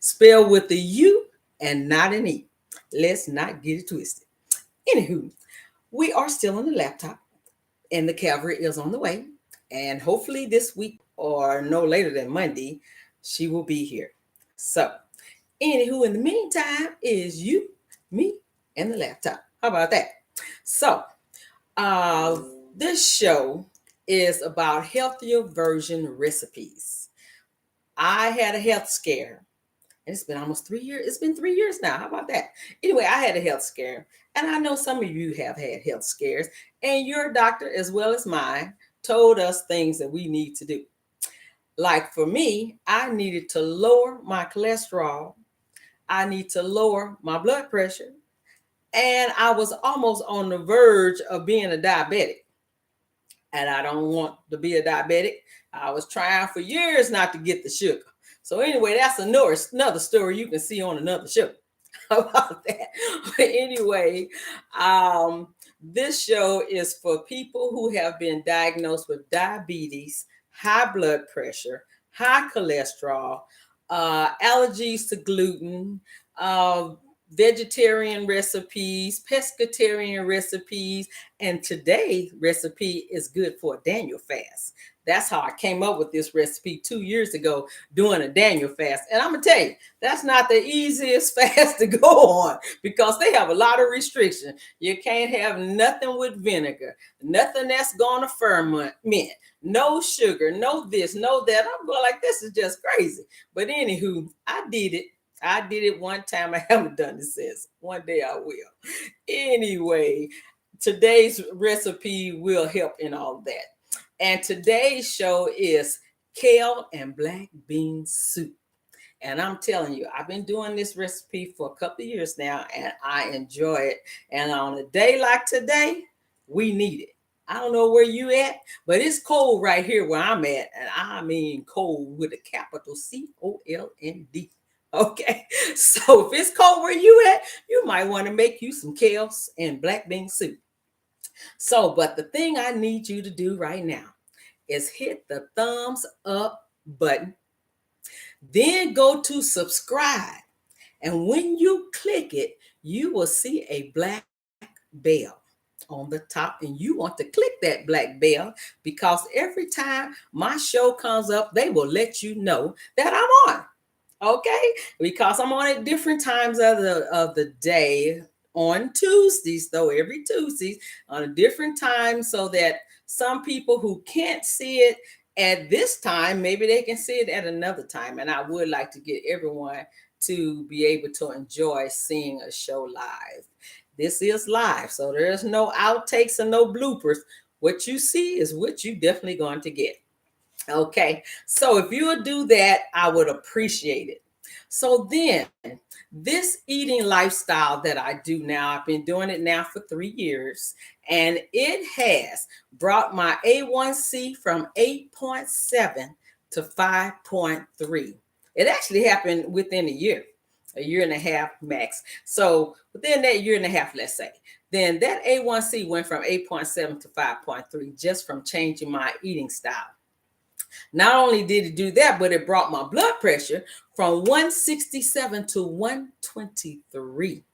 spelled with the U and not an E. Let's not get it twisted. Anywho, we are still on the laptop and the cavalry is on the way. And hopefully this week or no later than Monday, she will be here. So, anywho, in the meantime, is you, me, and the laptop. How about that? So, uh, this show is about healthier version recipes. I had a health scare. And it's been almost 3 years. It's been 3 years now. How about that? Anyway, I had a health scare. And I know some of you have had health scares. And your doctor, as well as mine, told us things that we need to do. Like for me, I needed to lower my cholesterol. I need to lower my blood pressure. And I was almost on the verge of being a diabetic. And I don't want to be a diabetic. I was trying for years not to get the sugar. So anyway, that's another story you can see on another show about that. But anyway, this show is for people who have been diagnosed with diabetes, high blood pressure, high cholesterol, allergies to gluten, vegetarian recipes, pescatarian recipes, and today's recipe is good for a Daniel fast. That's how I came up with this recipe 2 years ago, doing a Daniel fast. And I'm going to tell you, that's not the easiest fast to go on because they have a lot of restrictions. You can't have nothing with vinegar, nothing that's going to ferment, no sugar, no this, no that. I'm going like, this is just crazy. But anywho, I did it. I did it one time. I haven't done it since. One day I will. Anyway, today's recipe will help in all that. And today's show is Kale and Black Bean Soup. And I'm telling you, I've been doing this recipe for a couple of years now, and I enjoy it. And on a day like today, we need it. I don't know where you at, but it's cold right here where I'm at. And I mean cold with a capital COLND. Okay, so if it's cold where you at, you might want to make you some kales and black bean soup. So, but the thing I need you to do right now is hit the thumbs up button, then go to subscribe. And when you click it, you will see a black bell on the top, and you want to click that black bell because every time my show comes up, they will let you know that I'm on. Okay, because I'm on at different times of the day on Tuesdays, though every Tuesdays on a different time, so that some people who can't see it at this time, maybe they can see it at another time. And I would like to get everyone to be able to enjoy seeing a show live. This is live, so there's no outtakes and no bloopers. What you see is what you definitely going to get. Okay, so if you would do that, I would appreciate it. So then, this eating lifestyle that I do now, I've been doing it now for 3 years, and it has brought my A1C from 8.7 to 5.3. It actually happened within a year and a half max. So within that year and a half, let's say, then that A1C went from 8.7 to 5.3 just from changing my eating style. Not only did it do that, but it brought my blood pressure from 167 to 123.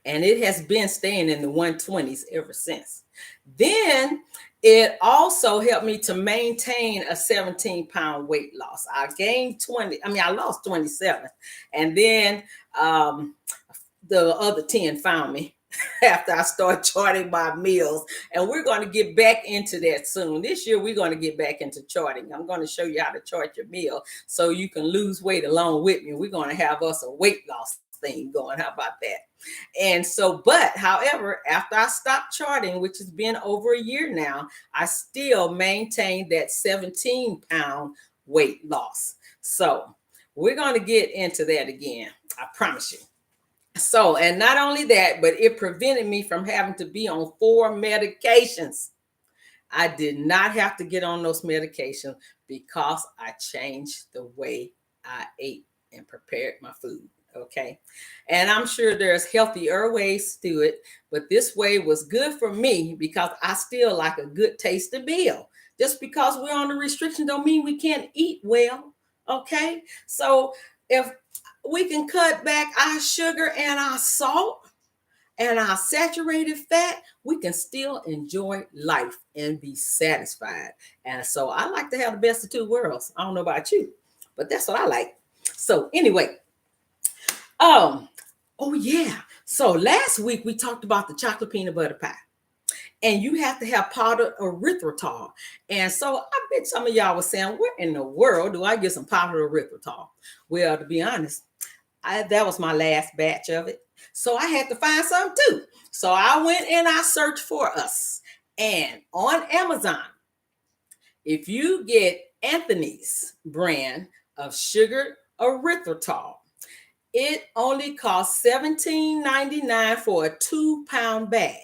And it has been staying in the 120s ever since. Then it also helped me to maintain a 17-pound weight loss. I lost 27. And then the other 10 found me after I start charting my meals. And we're going to get back into that soon. This year, we're going to get back into charting. I'm going to show you how to chart your meal so you can lose weight along with me. We're going to have us a weight loss thing going. How about that? And so, but however, after I stopped charting, which has been over a year now, I still maintain that 17-pound weight loss. So we're going to get into that again. I promise you. So, and not only that, but it prevented me from having to be on 4 medications. I did not have to get on those medications because I changed the way I ate and prepared my food. Okay. And I'm sure there's healthier ways to do it, but this way was good for me because I still like a good tasty meal. Just because we're on the restriction don't mean we can't eat well. Okay. So if we can cut back our sugar and our salt and our saturated fat. We can still enjoy life and be satisfied. And so I like to have the best of two worlds. I don't know about you, but that's what I like. So anyway, oh yeah. So last week we talked about the chocolate peanut butter pie. And you have to have powdered erythritol. And so I bet some of y'all were saying, where in the world do I get some powdered erythritol? Well, to be honest, that was my last batch of it. So I had to find some too. So I went and I searched for us. And on Amazon, if you get Anthony's brand of sugar erythritol, it only costs $17.99 for a 2-pound bag.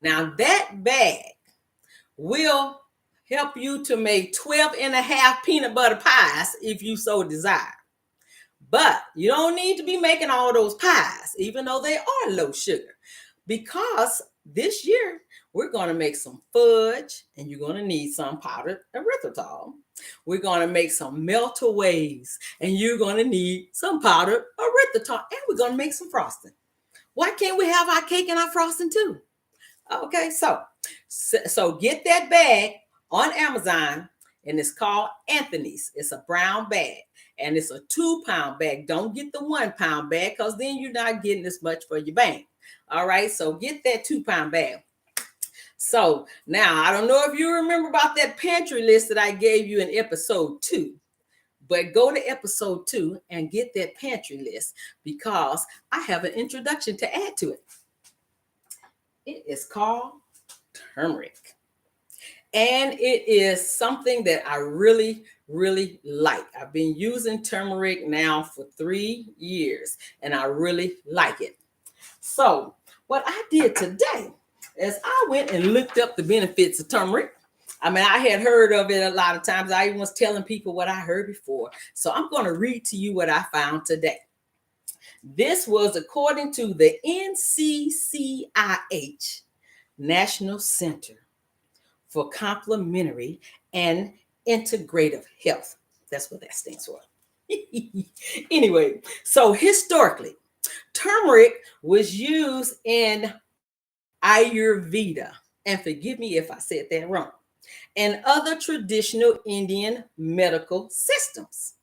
Now that bag will help you to make 12 and a half peanut butter pies if you so desire. But you don't need to be making all those pies, even though they are low sugar, because this year we're going to make some fudge, and you're going to need some powdered erythritol. We're going to make some meltaways, and you're going to need some powdered erythritol, and we're going to make some frosting. Why can't we have our cake and our frosting too? Okay, so get that bag on Amazon, and it's called Anthony's. It's a brown bag, and it's a 2-pound bag. Don't get the 1-pound bag, because then you're not getting as much for your bang. All right, so get that 2-pound bag. So now, I don't know if you remember about that pantry list that I gave you in episode 2, but go to episode 2 and get that pantry list, because I have an introduction to add to it. It is called turmeric. And it is something that I really, really like. I've been using turmeric now for 3 years, and I really like it. So what I did today is I went and looked up the benefits of turmeric. I mean, I had heard of it a lot of times. I even was telling people what I heard before. So I'm going to read to you what I found today. This was according to the NCCIH, National Center for Complementary and Integrative Health. That's what that stands for. Anyway, so historically, turmeric was used in Ayurveda, and forgive me if I said that wrong, and other traditional Indian medical systems,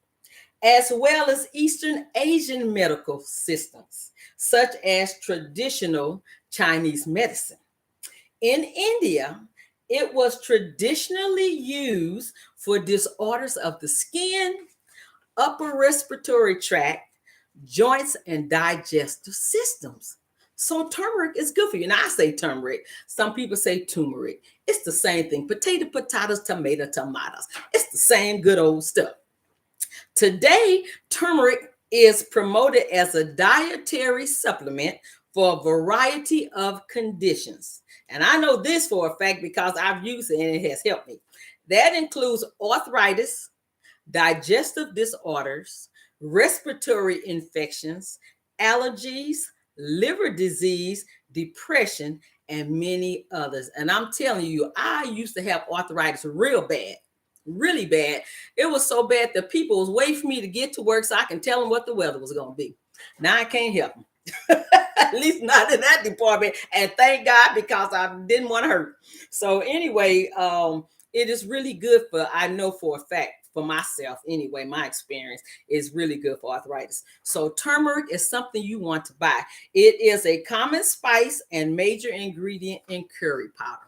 as well as Eastern Asian medical systems, such as traditional Chinese medicine. In India, it was traditionally used for disorders of the skin, upper respiratory tract, joints, and digestive systems. So turmeric is good for you. Now I say turmeric. Some people say turmeric. It's the same thing. Potato, potatoes, tomato, tomatoes. It's the same good old stuff. Today, turmeric is promoted as a dietary supplement for a variety of conditions. And I know this for a fact because I've used it and it has helped me. That includes arthritis, digestive disorders, respiratory infections, allergies, liver disease, depression, and many others. And I'm telling you, I used to have arthritis real bad. Really bad. It was so bad that people was waiting for me to get to work so I can tell them what the weather was going to be. Now I can't help them. At least not in that department. And thank God, because I didn't want to hurt. So anyway, it is really good for, I know for a fact, for myself anyway, my experience is really good for arthritis. So turmeric is something you want to buy. It is a common spice and major ingredient in curry powder.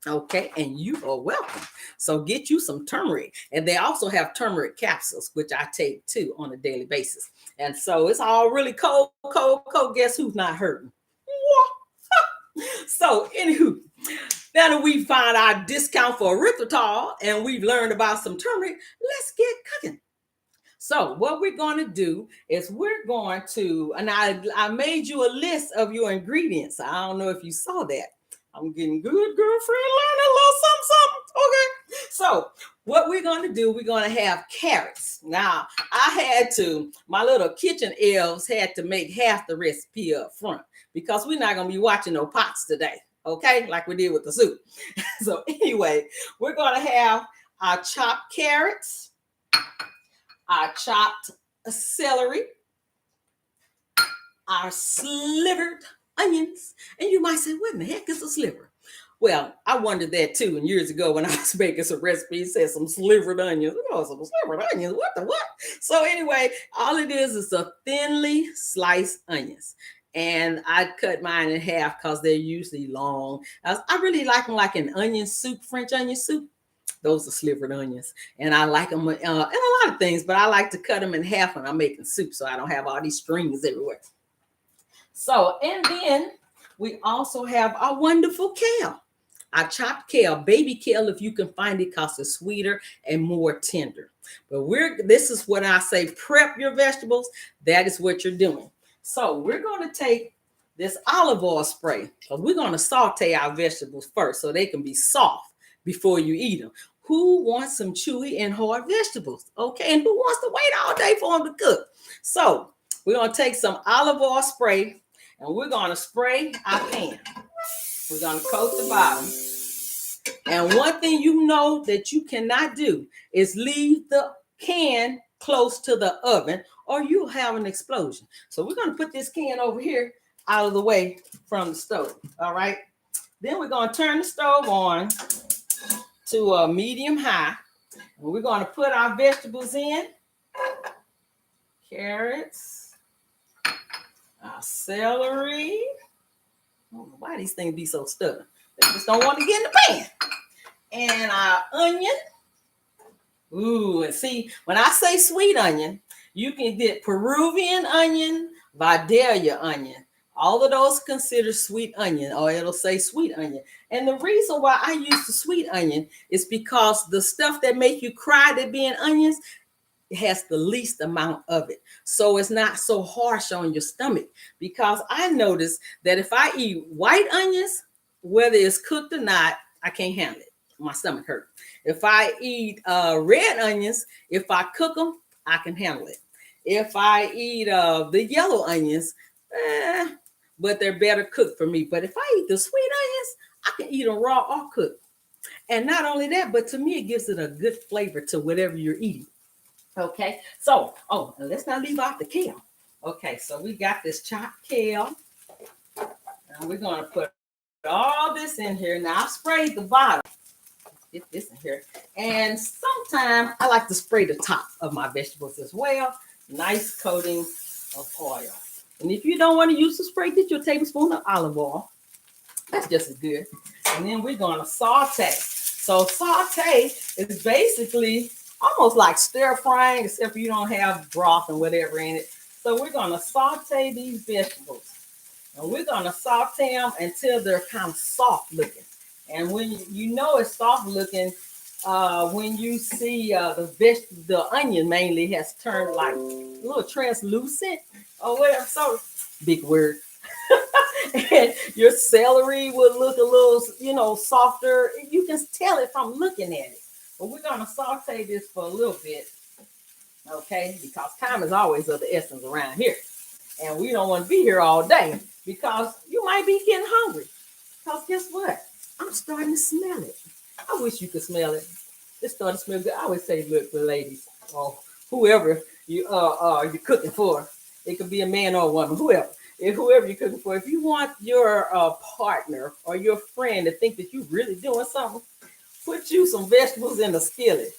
Okay, and you are welcome. So get you some turmeric. And they also have turmeric capsules, which I take too on a daily basis. And so it's all really cold. Guess who's not hurting? So anywho, now that we find our discount for erythritol and we've learned about some turmeric, let's get cooking. So what we're going to do is we're going to, and I made you a list of your ingredients. I don't know if you saw that. I'm getting good, girlfriend, learning a little something. Okay. So what we're going to do, we're going to have carrots. Now, my little kitchen elves had to make half the recipe up front because we're not going to be watching no pots today. Okay. Like we did with the soup. So anyway, we're going to have our chopped carrots, our chopped celery, our slivered onions. And you might say, what in the heck is a sliver? Well, I wondered that too. And years ago, when I was making some recipes, it said some slivered onions. Oh, some slivered onions. What the what? So anyway, all it is a thinly sliced onions. And I cut mine in half because they're usually long. I really like them like an onion soup, French onion soup. Those are slivered onions, and I like them in a lot of things. But I like to cut them in half when I'm making soup, so I don't have all these strings everywhere. So, and then we also have our wonderful kale. I chopped kale, baby kale, if you can find it, because it's sweeter and more tender. But this is what I say: prep your vegetables. That is what you're doing. So we're going to take this olive oil spray, because we're going to saute our vegetables first so they can be soft before you eat them. Who wants some chewy and hard vegetables? Okay, and who wants to wait all day for them to cook? So we're going to take some olive oil spray, and we're going to spray our pan. We're going to coat the bottom. And one thing you know that you cannot do is leave the can close to the oven, or you'll have an explosion. So we're going to put this can over here out of the way from the stove. All right. Then we're going to turn the stove on to a medium high. And we're going to put our vegetables in. Carrots, our celery. I don't know why these things be so stubborn. They just don't want to get in the pan. And our onion. Ooh, and see, when I say sweet onion, you can get Peruvian onion, Vidalia onion. All of those consider sweet onion, or it'll say sweet onion. And the reason why I use the sweet onion is because the stuff that make you cry, that being onions, it has the least amount of it. So it's not so harsh on your stomach. Because I noticed that if I eat white onions, whether it's cooked or not, I can't handle it. My stomach hurt. If I eat red onions, if I cook them, I can handle it. If I eat the yellow onions, but they're better cooked for me. But if I eat the sweet onions, I can eat them raw or cooked. And not only that, but to me, it gives it a good flavor to whatever you're eating. Okay, so, let's not leave out the kale. Okay, so we got this chopped kale. And we're going to put all this in here. Now, I've sprayed the bottom. Get this in here. And sometimes I like to spray the top of my vegetables as well. Nice coating of oil. And if you don't want to use the spray, get you a tablespoon of olive oil. That's just as good. And then we're going to saute. So saute is basically almost like stir frying, except for you don't have broth and whatever in it. So we're going to saute these vegetables. And we're going to saute them until they're kind of soft looking. And when you know it's soft looking, when you see the onion mainly has turned like a little translucent or whatever. So big word. And your celery will look a little, softer. You can tell it from looking at it. But we're going to saute this for a little bit, okay? Because time is always of the essence around here. And we don't want to be here all day because you might be getting hungry. Because guess what? I'm starting to smell it. I wish you could smell it. It started to smell good. I always say, look, the ladies, or whoever you're cooking for. It could be a man or a woman, whoever you're cooking for. If you want your partner or your friend to think that you're really doing something, put you some vegetables in the skillet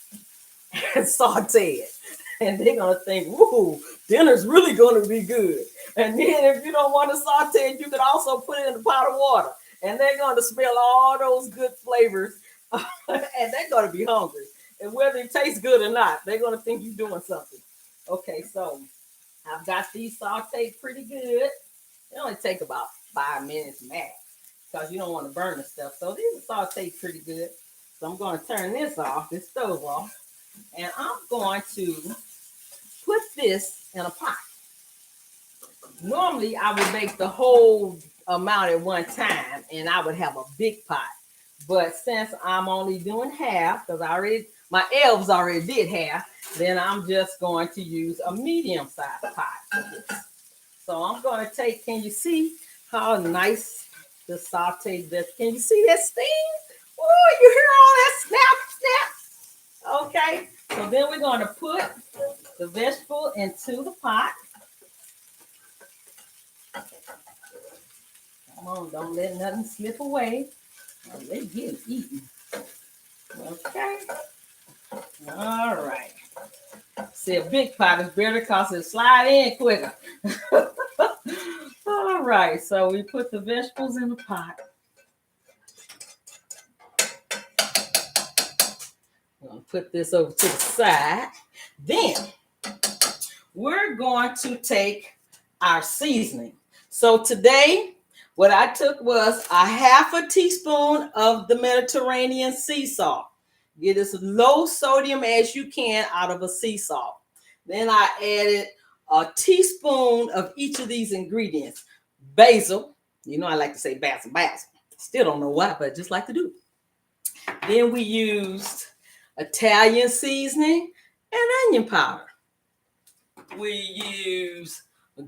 and saute it. And they're going to think, woo, dinner's really going to be good. And then if you don't want to saute it, you can also put it in a pot of water. And they're going to smell all those good flavors. And they're going to be hungry. And whether it tastes good or not, they're going to think you're doing something. Okay, so I've got these sauteed pretty good. They only take about 5 minutes max because you don't want to burn the stuff. So these are sauteed pretty good. So I'm going to turn this stove off. And I'm going to put this in a pot. Normally, I would make the whole amount at one time, and I would have a big pot. But since I'm only doing half, because my elves already did half, then I'm just going to use a medium-sized pot. So I'm going to take, can you see how nice the sauteed this? Can you see that steam? Oh, you hear all that snap, snap? Okay, so then we're going to put the vegetable into the pot. Come on, don't let nothing slip away. Oh, they getting eaten. Okay. All right. See, a big pot is better because it slide in quicker. All right, so we put the vegetables in the pot. I'm going to put this over to the side. Then we're going to take our seasoning. So today, what I took was a half a teaspoon of the Mediterranean sea salt. Get as low sodium as you can out of a sea salt. Then I added a teaspoon of each of these ingredients. Basil, you know I like to say basil. Still don't know why, but I just like to do. Then we used Italian seasoning and onion powder. We use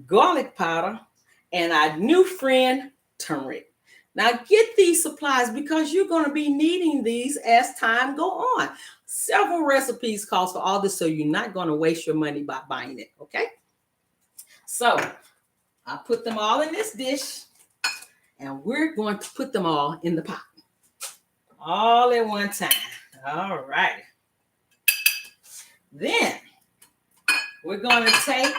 garlic powder and our new friend turmeric. Now get these supplies because you're going to be needing these as time go on. Several recipes calls for all this, so you're not going to waste your money by buying it, okay? So I put them all in this dish, and we're going to put them all in the pot. All at one time. All right. Then we're going to take,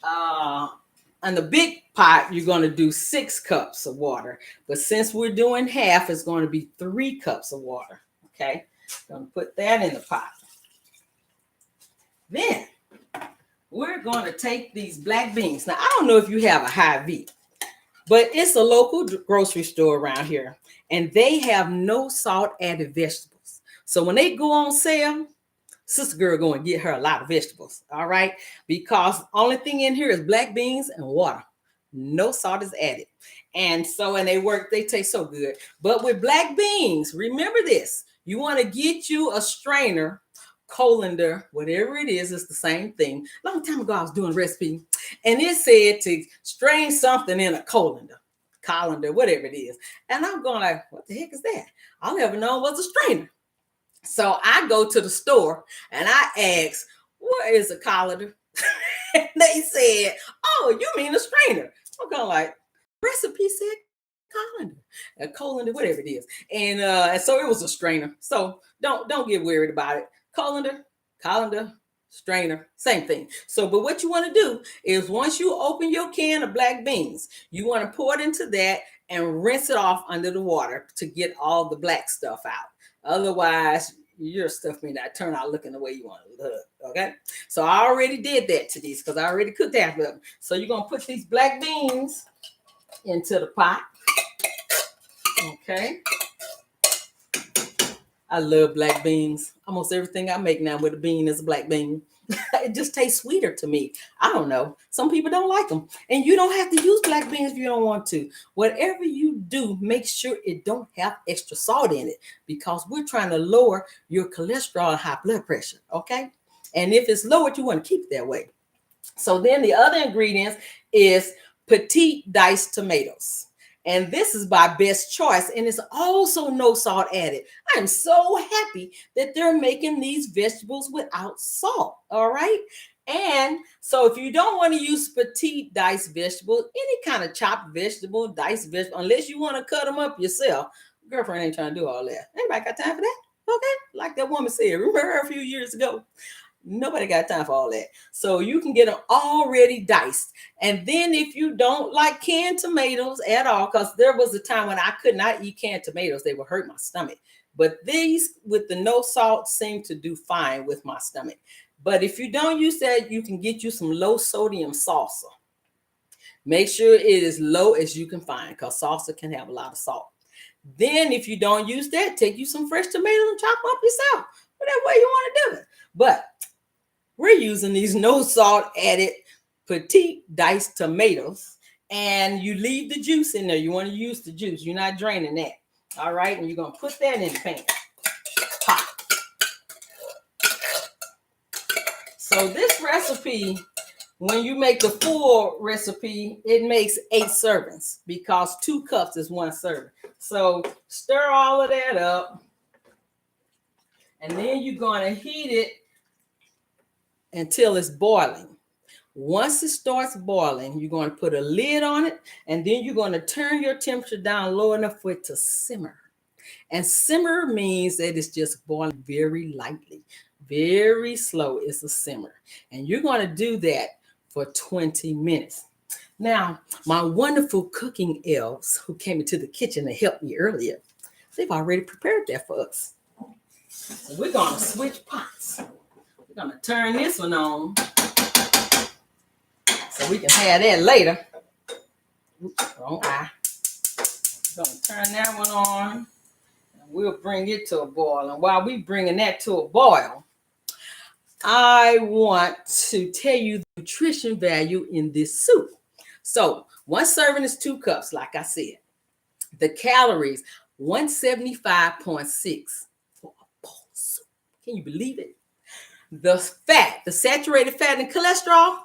on the big pot, you're going to do 6 cups of water. But since we're doing half, it's going to be 3 cups of water. Okay. Going to put that in the pot. Then we're going to take these black beans. Now, I don't know if you have a Hy-Vee, but it's a local grocery store around here, and they have no salt added vegetables. So when they go on sale, sister girl going to get her a lot of vegetables, all right? Because only thing in here is black beans and water. No salt is added. And so, and they taste so good. But with black beans, remember this, you want to get you a strainer, colander, whatever it is, it's the same thing. Long time ago, I was doing a recipe, and it said to strain something in a colander, whatever it is. And I'm going like, what the heck is that? I'll never know what's a strainer. So I go to the store and I ask, what is a colander? And they said, oh, you mean a strainer. I'm going like, recipe said colander, whatever it is. And so it was a strainer. So don't get worried about it. Colander, strainer, same thing. So, but what you want to do is once you open your can of black beans, you want to pour it into that and rinse it off under the water to get all the black stuff out. Otherwise, your stuff may not turn out looking the way you want it to look, okay? So I already did that to these because I already cooked half of them. So you're going to put these black beans into the pot, okay? I love black beans. Almost everything I make now with a bean is a black bean. It just tastes sweeter to me. I don't know. Some people don't like them. And you don't have to use black beans if you don't want to. Whatever you do, make sure it don't have extra salt in it because we're trying to lower your cholesterol and high blood pressure, okay? And if it's lowered, you want to keep it that way. So then the other ingredients is petite diced tomatoes. And this is by Best Choice, and it's also no salt added. I am so happy that they're making these vegetables without salt, all right? And so if you don't want to use petite diced vegetables, any kind of chopped vegetable, diced vegetable, unless you want to cut them up yourself, girlfriend ain't trying to do all that. Anybody got time for that? Okay, like that woman said, remember her a few years ago? Nobody got time for all that. So you can get them already diced. And then if you don't like canned tomatoes at all, because there was a time when I could not eat canned tomatoes, they would hurt my stomach. But these with the no salt seem to do fine with my stomach. But if you don't use that, you can get you some low sodium salsa. Make sure it is low as you can find because salsa can have a lot of salt. Then if you don't use that, take you some fresh tomatoes and chop up yourself. Whatever way you want to do it. But we're using these no salt added petite diced tomatoes, and you leave the juice in there. You want to use the juice. You're not draining that. All right. And you're going to put that in the pan. Hot. So this recipe, when you make the full recipe, it makes 8 servings because 2 cups is 1 serving. So stir all of that up. And then you're going to heat it until it's boiling. Once it starts boiling, you're going to put a lid on it, and then you're going to turn your temperature down low enough for it to simmer. And simmer means that it's just boiling very lightly, very slow. It's a simmer. And you're going to do that for 20 minutes. Now, my wonderful cooking elves who came into the kitchen to help me earlier, they've already prepared that for us. So we're going to switch pots. We're going to turn this one on so we can have that later. Oops, wrong eye. We're going to turn that one on, and we'll bring it to a boil. And while we're bringing that to a boil, I want to tell you the nutrition value in this soup. So 1 serving is 2 cups, like I said. The calories, 175.6 for a bowl of soup. Can you believe it? The fat, the saturated fat and cholesterol,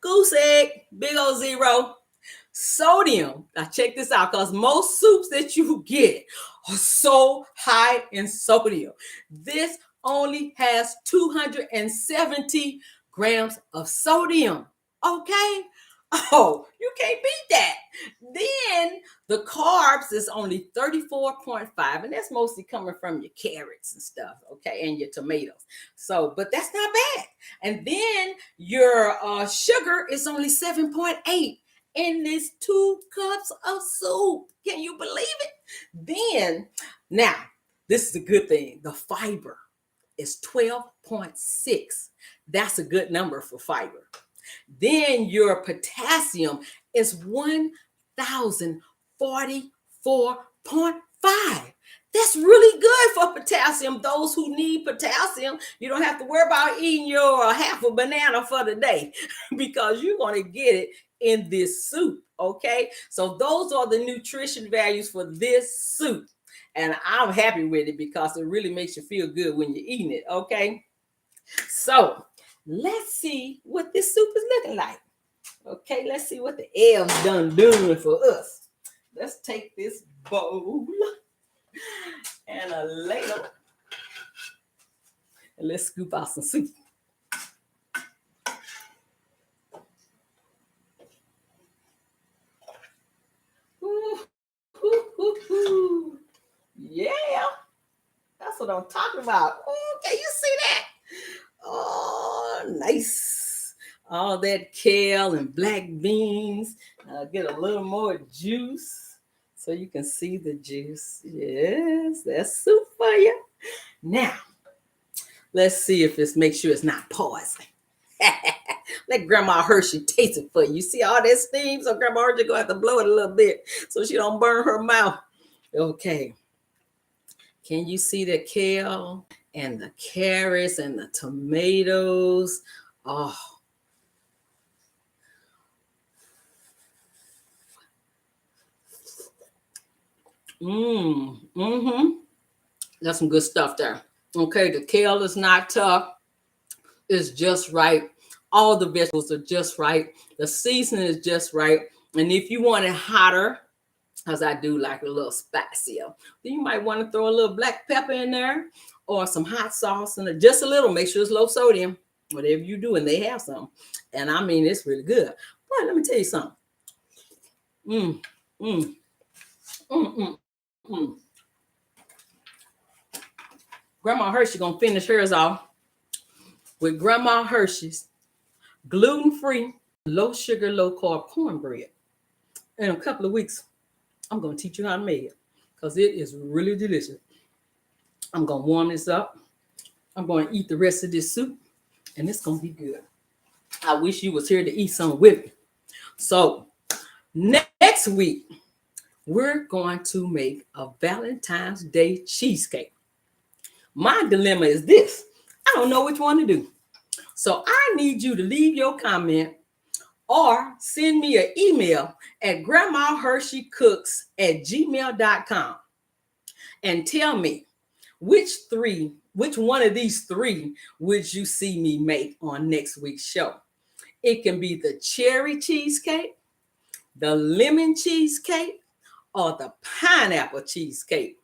goose egg, big old 0. Sodium, now check this out, because most soups that you get are so high in sodium. This only has 270 grams of sodium. Okay? Oh, you can't beat that. Then the carbs is only 34.5, and that's mostly coming from your carrots and stuff, okay, and your tomatoes. So, but that's not bad. And then your sugar is only 7.8 in this 2 cups of soup. Can you believe it? Then, now, this is a good thing. The fiber is 12.6. That's a good number for fiber. Then your potassium is 1,044.5. That's really good for potassium. Those who need potassium, you don't have to worry about eating your half a banana for the day because you're going to get it in this soup, okay? So those are the nutrition values for this soup. And I'm happy with it because it really makes you feel good when you're eating it, okay? So let's see what this soup is looking like. Okay, let's see what the elves done doing for us. Let's take this bowl and a ladle, and let's scoop out some soup. Ooh, ooh, ooh, ooh. Yeah, that's what I'm talking about. Ooh, can you see that? Oh, nice. All that kale and black beans. Get a little more juice so you can see the juice. Yes, that's soup for you. Now, let's see if it's make sure it's not poison. Let Grandma Hershey taste it for you. You see all that steam? So Grandma Hershey gonna have to blow it a little bit so she don't burn her mouth. Okay. Can you see the kale and the carrots and the tomatoes? Oh. That's some good stuff there. Okay, the kale is not tough. It's just right. All the vegetables are just right. The seasoning is just right. And if you want it hotter, as I do like a little spicier, then you might want to throw a little black pepper in there or some hot sauce and just a little. Make sure it's low sodium, whatever you do, and they have some. And I mean, it's really good. But let me tell you something. Grandma Hershey gonna finish hers off with Grandma Hershey's gluten-free, low sugar, low carb cornbread. In a couple of weeks, I'm gonna teach you how to make it because it is really delicious. I'm gonna warm this up. I'm gonna eat the rest of this soup, and it's gonna be good. I wish you was here to eat some with me. So next week, we're going to make a Valentine's Day cheesecake. My dilemma is this. I don't know which one to do. So I need you to leave your comment or send me an email at grandmahursheycooks@gmail.com and tell me which one of these 3 would you see me make on next week's show. It can be the cherry cheesecake, the lemon cheesecake, or the pineapple cheesecake.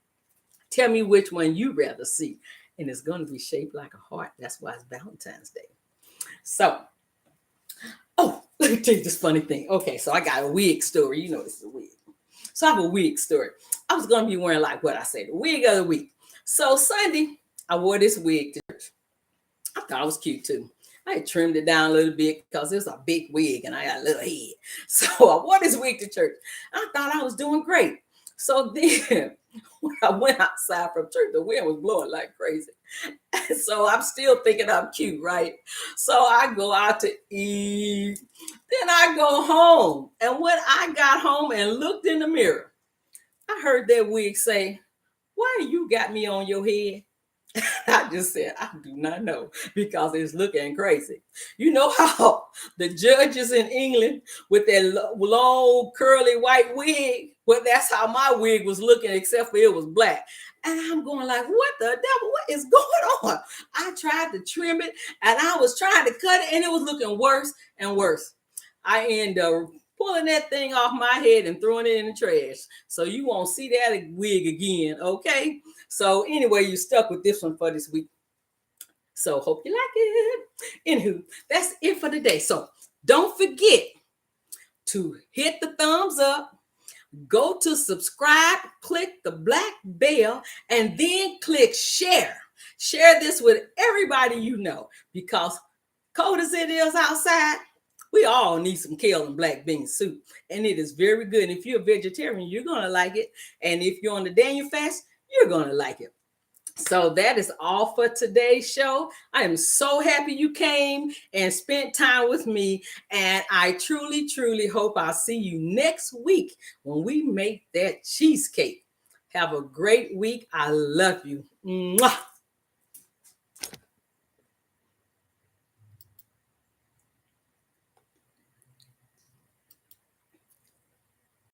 Tell me which one you'd rather see. And it's going to be shaped like a heart. That's why it's Valentine's Day. So, oh, tell you this funny thing. Okay, so I got a wig story. You know it's a wig. So I have a wig story. I was gonna be wearing like what I said, the wig of the week. So Sunday, I wore this wig to church. I thought it was cute too. I had trimmed it down a little bit because it was a big wig and I got a little head. So I wore this wig to church. I thought I was doing great. So then when I went outside from church, the wind was blowing like crazy. So I'm still thinking I'm cute, right? So I go out to eat. Then I go home. And when I got home and looked in the mirror, I heard that wig say, "Why you got me on your head?" I just said, "I do not know," because it's looking crazy. You know how the judges in England with their long curly white wig? Well, that's how my wig was looking, except for it was black. And I'm going like, what the devil? What is going on? I tried to trim it and I was trying to cut it and it was looking worse and worse. I end up pulling that thing off my head and throwing it in the trash. So you won't see that wig again, okay? So anyway, you stuck with this one for this week. So hope you like it. Anywho, that's it for today. So don't forget to hit the thumbs up, go to subscribe, click the black bell, and then click share. Share this with everybody you know, because cold as it is outside, we all need some kale and black bean soup, and it is very good. And if you're a vegetarian, you're going to like it. And if you're on the Daniel fast, you're going to like it. So that is all for today's show. I am so happy you came and spent time with me. And I truly, truly hope I'll see you next week when we make that cheesecake. Have a great week. I love you. Mwah.